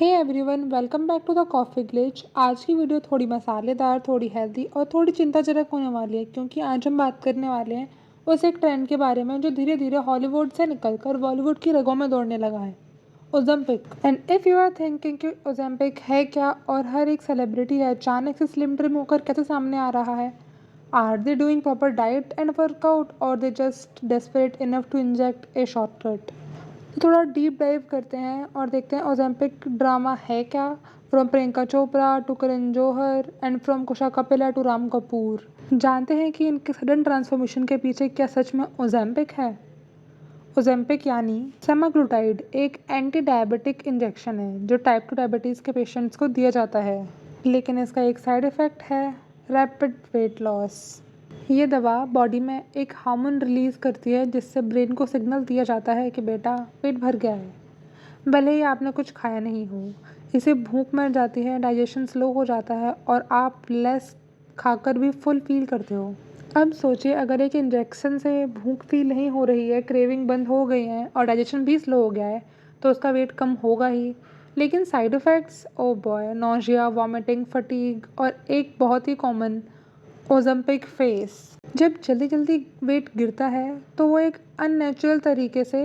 Hey everyone, welcome back to the coffee glitch. आज की video थोड़ी मसालेदार, थोड़ी हेल्दी और थोड़ी चिंताजनक होने वाली है, क्योंकि आज हम बात करने वाले हैं उस एक ट्रेंड के बारे में जो धीरे धीरे हॉलीवुड से निकलकर बॉलीवुड की रगों में दौड़ने लगा है, Ozempic. And if you are thinking कि ओज़ेम्पिक है क्या और हर एक सेलिब्रिटी है अचानक से स्लिम ट्रिम होकर कैसे सामने आ रहा है, are they doing proper diet and workout और they just desperate enough to inject a shortcut. तो थोड़ा डीप डाइव करते हैं और देखते हैं ओज़ेम्पिक ड्रामा है क्या, from Priyanka Chopra to Karan Johar and from Kusha Kapila to Ram Kapoor. जानते हैं कि इनके सडन ट्रांसफॉर्मेशन के पीछे क्या सच में ओज़ेम्पिक है। ओज़ेम्पिक यानी सेमाग्लूटाइड एक एंटी डायबिटिक इंजेक्शन है जो टाइप 2 डायबिटीज़ के पेशेंट्स को दिया जाता है, लेकिन इसका एक साइड इफ़ेक्ट है रैपिड वेट लॉस। ये दवा बॉडी में एक हार्मोन रिलीज़ करती है जिससे ब्रेन को सिग्नल दिया जाता है कि बेटा पेट भर गया है, भले ही आपने कुछ खाया नहीं हो। इससे भूख मर जाती है, डाइजेशन स्लो हो जाता है और आप लेस खाकर भी फुल फील करते हो। अब सोचिए, अगर एक इंजेक्शन से भूख फील नहीं हो रही है, क्रेविंग बंद हो गई है और डाइजेशन भी स्लो हो गया है, तो उसका वेट कम होगा ही। लेकिन side effects, oh boy, nausea, vomiting, fatigue और एक बहुत ही कॉमन ओज़ेम्पिक फेस। जब जल्दी जल्दी वेट गिरता है तो वो एक अननेचुरल तरीके से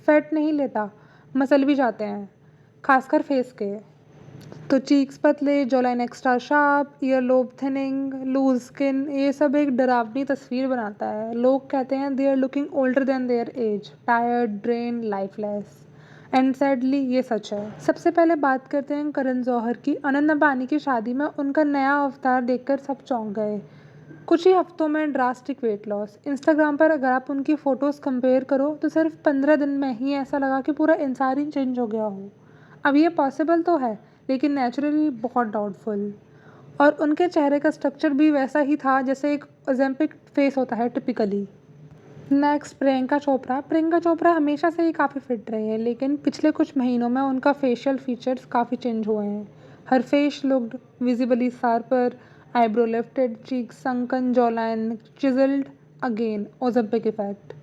फैट नहीं लेता, मसल भी जाते हैं, खासकर फेस के। तो चीक्स पतले, jawline extra sharp, ear lobe thinning, loose skin, ये सब एक डरावनी तस्वीर बनाता है। लोग कहते हैं they are looking older than their age, tired, drain, lifeless. And sadly ये सच है। सबसे पहले बात करते हैं करण जौहर की। अनंत अंबानी की शादी में उनका नया अवतार देखकर सब चौंक गए। कुछ ही हफ्तों में ड्रास्टिक वेट लॉस। इंस्टाग्राम पर अगर आप उनकी फ़ोटोज़ कंपेयर करो तो सिर्फ 15 दिन में ही ऐसा लगा कि पूरा इंसान ही चेंज हो गया हो। अब ये पॉसिबल तो है, लेकिन नेचुरली बहुत डाउटफुल। और उनके चेहरे का स्ट्रक्चर भी वैसा ही था जैसे एक ओज़ेम्पिक फेस होता है टिपिकली। नेक्स्ट, प्रियंका चोपड़ा हमेशा से ही काफ़ी फिट रही है, लेकिन पिछले कुछ महीनों में उनका फेशियल फीचर्स काफ़ी चेंज हुए हैं। Her face looked visibly sharper, eyebrow lifted, cheek sunken, jawline chiselled, again Ozempic effect.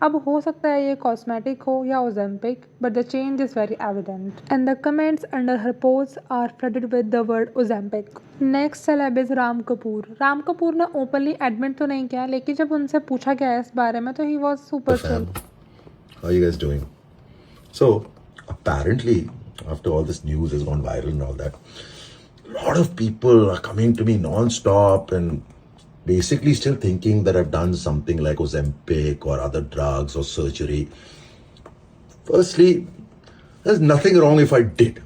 अब हो सकता है ये कॉस्मेटिक हो या Ozempic, but the change is very evident and the comments under her post are flooded with the word Ozempic. Next celeb is Ram Kapoor. Ram Kapoor ने openly admit तो नहीं किया, लेकिन जब उनसे पूछा गया इस बारे में तो he was super chill. How are you guys doing? So, apparently, after all this news has gone viral and all that, a lot of people are coming to me non-stop and basically still thinking that I've done something like Ozempic or other drugs or surgery. Firstly, there's nothing wrong if I did.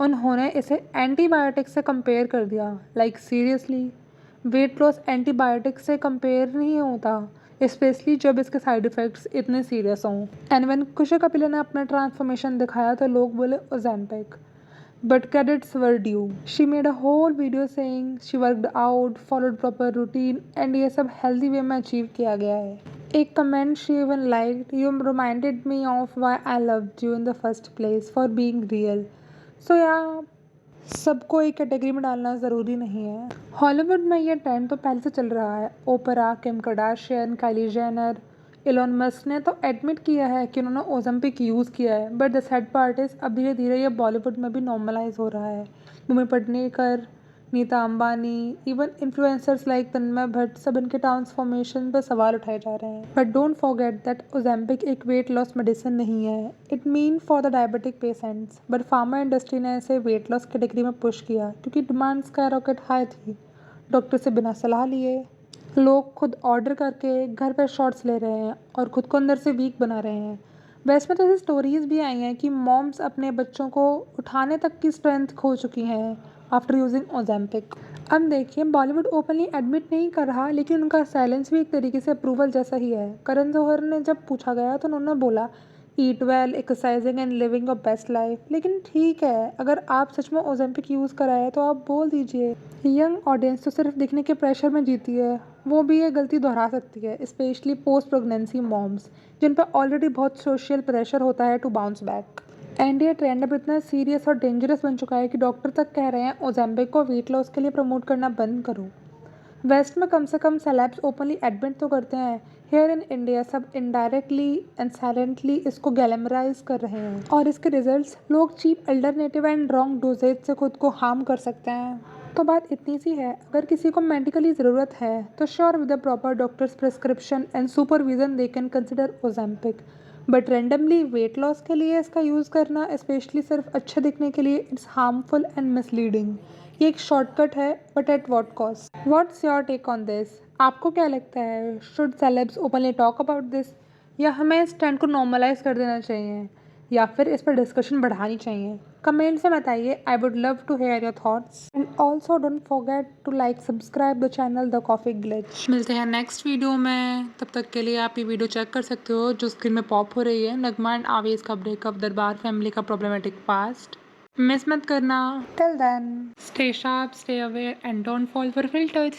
उन्होंने इसे antibiotic से compare कर दिया। Like seriously, weight loss antibiotic से compare नहीं होता, specially जब इसके साइड इफ़ेक्ट्स इतने सीरियस हों। एंड व्हेन कुशा कपिला ने अपना ट्रांसफॉर्मेशन दिखाया तो लोग बोले Ozempic, but credits were due. She made a whole video saying she worked out, followed proper routine and ये सब हेल्दी वे में अचीव किया गया है। एक comment she even liked, you reminded me of why I loved you in the first place for being real. So yeah सबको एक category में डालना ज़रूरी नहीं है। हॉलीवुड में ये ट्रेंड तो पहले से चल रहा है। Oprah, Kim Kardashian, Kylie Jenner, Elon Musk ने तो एडमिट किया है कि उन्होंने ओज़ेम्पिक यूज़ किया है, but the sad part is अब धीरे धीरे ये बॉलीवुड में भी नॉर्मलाइज हो रहा है। Bhumi Pednekar, Nita Ambani, even influencers like Tanmay Bhat, सब इनके ट्रांसफॉर्मेशन पर सवाल उठाए जा रहे हैं। But don't forget that Ozempic एक वेट लॉस मेडिसिन नहीं है। It mean for the diabetic patients, but pharma industry ने इसे वेट लॉस कैटेगरी में पुश किया क्योंकि डिमांड स्काईरॉकेट हाई थी। डॉक्टर से बिना सलाह लिए लोग खुद ऑर्डर करके घर पर शॉट्स ले रहे हैं और खुद को अंदर से वीक बना रहे हैं। वैसे में तो ऐसी स्टोरीज़ भी आई हैं कि मॉम्स अपने बच्चों को उठाने तक की स्ट्रेंथ खो चुकी हैं आफ्टर यूजिंग ओज़ेम्पिक। अब देखिए, बॉलीवुड ओपनली एडमिट नहीं कर रहा, लेकिन उनका साइलेंस भी एक तरीके से अप्रूवल जैसा ही है। करण जौहर ने जब पूछा गया तो उन्होंने बोला ईट well, exercising and living a best life. लेकिन ठीक है, अगर आप सच में ओज़ेम्पिक यूज़ कराए तो आप बोल दीजिए। यंग ऑडियंस तो सिर्फ दिखने के प्रेशर में जीती है, वो भी ये गलती दोहरा सकती है, स्पेशली पोस्ट प्रेगनेंसी मॉम्स जिन पर ऑलरेडी बहुत सोशल प्रेशर होता है टू बाउंस बैक। एंड ये ट्रेंड अब इतना सीरियस और डेंजरस बन चुका है कि डॉक्टर तक कह रहे हैं ओज़ेम्पिक को वेट लॉस के लिए प्रमोट करना बंद करो। वेस्ट में कम से कम सेलेब्स ओपनली एडमिट तो करते हैं, हेयर इन इंडिया सब इनडायरेक्टली एंड साइलेंटली इसको गैलमराइज कर रहे हैं और इसके रिजल्ट्स लोग cheap alternative and wrong doses से खुद को हार्म कर सकते हैं। तो बात इतनी सी है, अगर किसी को मेडिकली ज़रूरत है तो sure with the proper doctors prescription and supervision they can consider Ozempic, but randomly weight loss के लिए इसका यूज़ करना, स्पेशली सिर्फ अच्छा दिखने के लिए, इट्स हार्मफुल एंड मिसलीडिंग। ये एक शॉर्टकट है, but at what cost? What's your take on this? आपको क्या लगता है, should celebs openly talk about this, या हमें इस ट्रेंड को नॉर्मलाइज कर देना चाहिए, या फिर इस पर डिस्कशन बढ़ानी चाहिए? कमेंट्स में बताइए। I would love to hear your thoughts and also don't forget to like subscribe the channel the coffee glitch. मिलते हैं नेक्स्ट वीडियो में, तब तक के लिए आप ये वीडियो चेक कर सकते हो जो स्क्रीन में पॉप हो रही है, नगमा एंड आवेश का ब्रेकअप, दरबार फैमिली का प्रॉब्लमेटिक पास्ट। मिस मत करना। Till then stay sharp, stay aware and don't fall for filters.